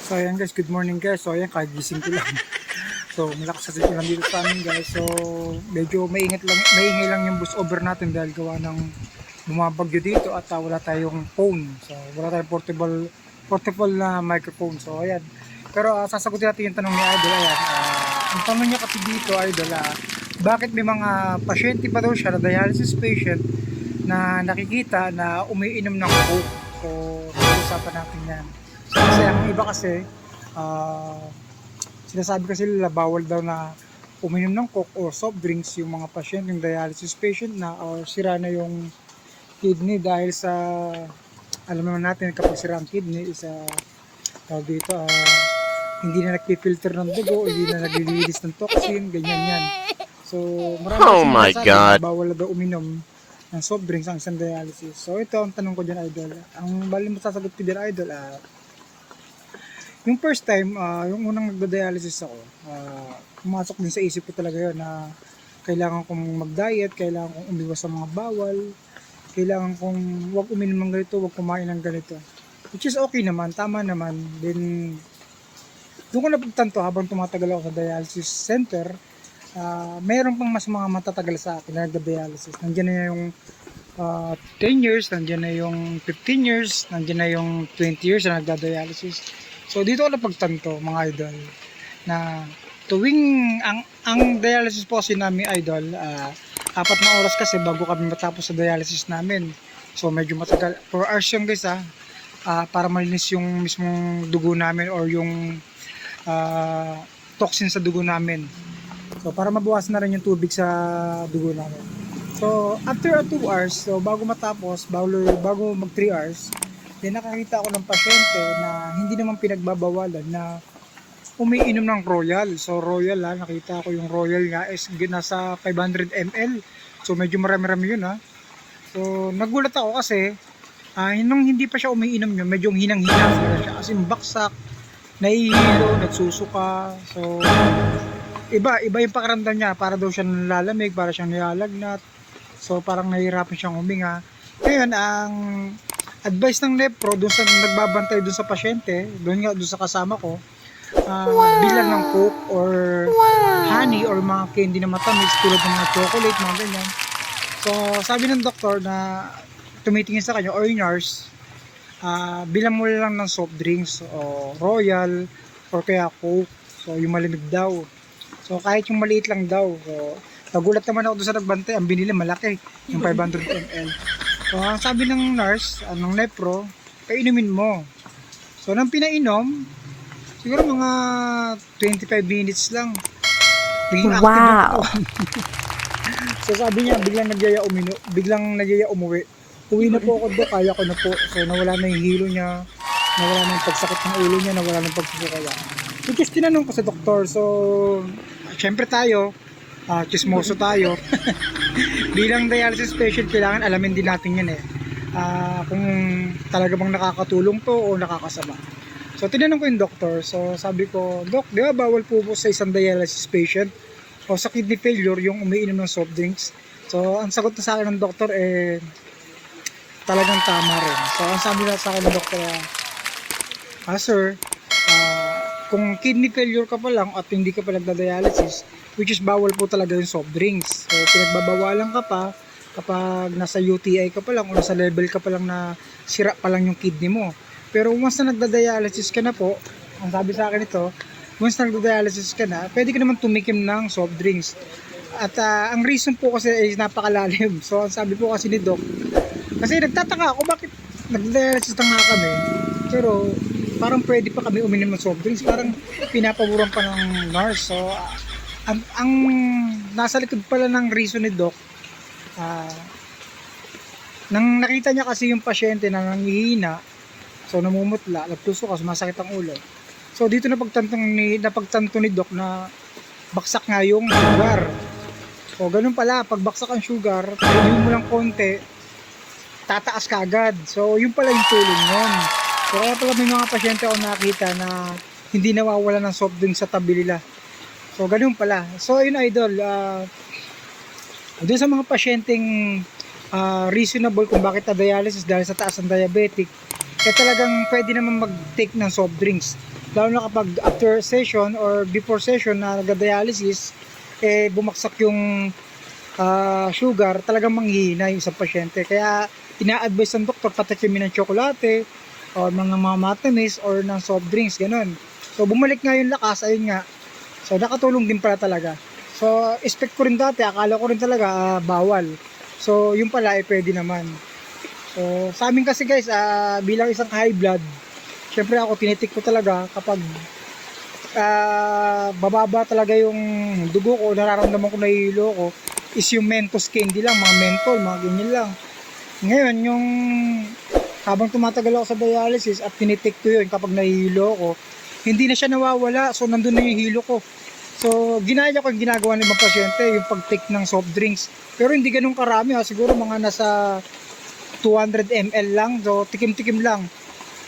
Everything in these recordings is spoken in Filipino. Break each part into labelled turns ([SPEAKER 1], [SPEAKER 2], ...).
[SPEAKER 1] So ayan guys, good morning guys. So ayan, kagising ko lang. So malakas kasi ulan dito sa amin guys. So medyo maingay lang yung bus over natin dahil gawa ng bumabagyo dito at wala tayong phone. So wala tayong portable na microphone. So ayan. Pero sasagutin natin yung tanong ni Idol. Ayan, ang tanong niya kasi dito Idol, bakit may mga pasyente pa daw siya na dialysis patient na nakikita na umiinom ng coke. So pag-usapan natin yan. Kasi ang iba kasi, sinasabi kasi nila bawal daw na uminom ng coke or soft drinks yung mga patient, yung dialysis patient na or sira na yung kidney dahil sa, alam naman natin kapag sira ang kidney is tawag dito, hindi na nagpipilter ng dugo, hindi na naglilinis ng toxin, ganyan yan. So marami
[SPEAKER 2] Oh my
[SPEAKER 1] kasi
[SPEAKER 2] God.
[SPEAKER 1] na bawal na daw uminom ng soft drinks ang isang dialysis. So ito ang tanong ko dyan Idol. Ang bali mo sasagot ko dyan Idol, yung first time, yung unang nagda-dialysis ako, pumasok din sa isip ko talaga yun na kailangan kong mag-diet, kailangan kong umiwas sa mga bawal, kailangan kong huwag uminom ng ganito, huwag kumain ng ganito. Which is okay naman, tama naman. Then, doon ko napagtanto habang tumatagal ako sa dialysis center, mayroon pang mas mga matatagal sa akin na nagda-dialysis. Nandiyan na yung 10 years, nandiyan na yung 15 years, nandiyan na yung 20 years na nagda-dialysis. So dito ko napagtanto mga idol na tuwing ang dialysis po kasi namin Idol, 4 na oras kasi bago kami matapos sa dialysis namin. So medyo matagal, 4 hours yung guys para malinis yung mismong dugo namin or yung toxin sa dugo namin. So para mabawasan na rin yung tubig sa dugo namin. So after 2 hours, so bago matapos, bago mag 3 hours, then nakakita ako ng pasyente na hindi naman pinagbabawalan na umiinom ng Royal. So Royal nakita ko yung Royal nga is nasa 500 ml. So medyo marami-rami yun So nagulat ako kasi nung hindi pa siya umiinom yun, medyo hinang-hina siya. As in baksak, nahihilo, nagsusuka. So iba yung pakiramdam niya, para daw siya nalalamig, para siyang nilalagnat. So parang nahihirapan siyang huminga. Ngayon ang advice ng Nepro doon sa nagbabantay doon sa pasyente, doon sa kasama ko, bilang ng coke or honey or mga candy na matamis tulad ng mga chocolate, mga ganyan. So sabi ng doktor na tumitingin sa kanya or nurse, bilang mo lang ng soft drinks o Royal or kaya coke, so yung malamig daw. So kahit yung maliit lang daw. So nagulat naman ako doon sa nagbantay, ang binili malaki, yung 500 ml. So, ang sabi ng nurse, ng Nepro, painumin mo. So, nang pinainom, siguro mga 25 minutes lang. Biglang active ako. So, sabi niya, biglang nagyaya umuwi. Uwi na po ako doon, kaya ko na po. So, nawala na yung hilo niya, nawala na yung pagsakit ng ulo niya, nawala na yung pagsusukaya. Which is, tinanong ko sa doktor. So, syempre tayo, chismoso tayo. Bilang dialysis patient, kailangan alamin din natin yan kung talaga bang nakakatulong to o nakakasama. So tinanong ko yung doktor. So sabi ko, Dok, di ba bawal po sa isang dialysis patient o sa kidney failure yung umiinom ng soft drinks? So ang sagot na sa akin ng doktor talagang tama rin. So ang sabi na sa akin ng doktor, sir, kung kidney failure ka pa lang at hindi ka pa nagda-dialysis, which is bawal po talaga yung soft drinks. So pinagbabawalan ka pa kapag nasa UTI ka pa lang o nasa level ka pa lang na sira pa lang yung kidney mo. Pero once na nagda-dialysis ka na po, ang sabi sa akin ito, once na nagda-dialysis ka na, pwede ka naman tumikim ng soft drinks. At ang reason po kasi ay napakalalim. So ang sabi po kasi ni Doc, kasi nagtataka ako bakit nagda-dialysis na nga kami, pero parang pwede pa kami uminom ng soft drinks, parang pinapaboran pa ng nurse. So ang nasa likod pala ng reason ni Doc, nang nakita niya kasi yung pasyente na nangihina, so namumutla, nagtusuka, sumasakit ang ulo. So dito napagtanto ni Doc na baksak nga yung sugar. So ganun pala, pag baksak ang sugar, pwede mo lang konti, tataas ka agad. So yun pala yung tulong nun. So kaya pala may mga pasyente ako nakita na hindi nawawala ng soft drink sa tabi nila. So ganun pala. So yun Idol, doon sa mga pasyenteng reasonable kung bakit na dialysis dahil sa taas ng diabetic, talagang pwede naman mag-take ng soft drinks. lalo na kapag after session or before session na nagda-dialysis, bumagsak yung sugar, talagang manghihina yung isang pasyente. Kaya ina-advise ng doktor patikimin ng tsokolate or mga matamis or ng soft drinks, ganun. So bumalik nga yung lakas, ayun nga. So nakatulong din pala talaga. So expect ko rin dati, akala ko rin talaga bawal. So yung pala pwede naman. So sa amin kasi guys, bilang isang high blood, syempre ako tinitik ko talaga kapag bababa talaga yung dugo ko, nararamdaman ko nahihilo ko, is yung Mentos candy lang, mga mentol, mga ganyan lang. Ngayon, yung habang tumatagal ako sa dialysis at tinitik ko yun kapag nahihilo ko, hindi na siya nawawala, so nandun na yung hilo ko. So ginaya ko yung ginagawa ng mga pasyente, yung pag-take ng soft drinks, pero hindi ganun karami, siguro mga nasa 200 ml lang, so tikim-tikim lang.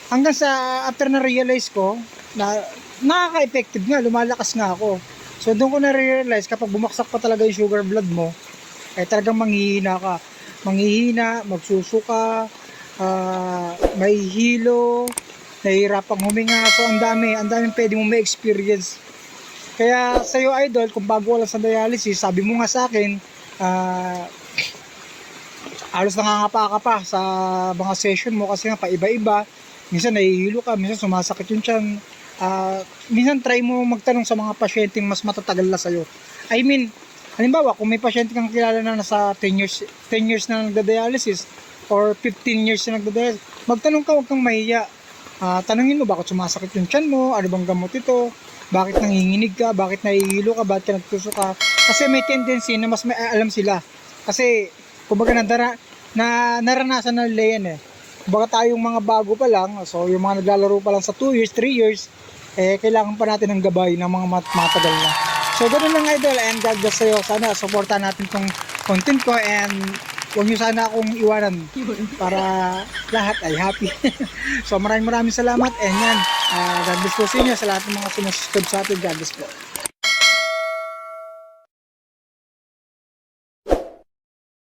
[SPEAKER 1] Hanggang sa after na realize ko na nakaka-effective nga, lumalakas nga ako. So doon ko na-realize kapag bumaksak pa talaga yung sugar blood mo, talagang manghihina ka. Manghihina, magsusuka, may hilo, nahihirapang huminga. So ang daming pwede mong may experience. Kaya sa'yo idol, kung bago ka lang sa dialysis, sabi mo nga sa akin, halos nangangapa ka pa sa mga session mo kasi nga paiba-iba. Minsan nahihilo ka, minsan sumasakit yung tiyan. Minsan try mo magtanong sa mga pasyenteng mas matatagal na sa'yo. I mean, halimbawa kung may pasyente kang kilala na nasa 10 years na nagda-dialysis or 15 years na nagda-dialysis, magtanong ka, huwag kang mahiya. Tanungin mo bakit sumasakit yung tiyan mo, ano bang gamot ito, bakit nanginginig ka, bakit nahihilo ka, bakit ka nagtusuka. Kasi may tendency na mas may alam sila. Kasi kumbaga naranasan na nila yan Kumbaga tayong mga bago pa lang, so yung mga naglalaro pa lang sa 2 years, 3 years, kailangan pa natin ng gabay ng mga matagal na. So ganun lang idol, and God bless sa'yo. Sana supportan natin tong content ko and huwag nyo sana akong iwanan para lahat ay happy. So maraming salamat and yan, God bless po sa inyo sa lahat ng mga sinusubscribe sa atin. God bless po.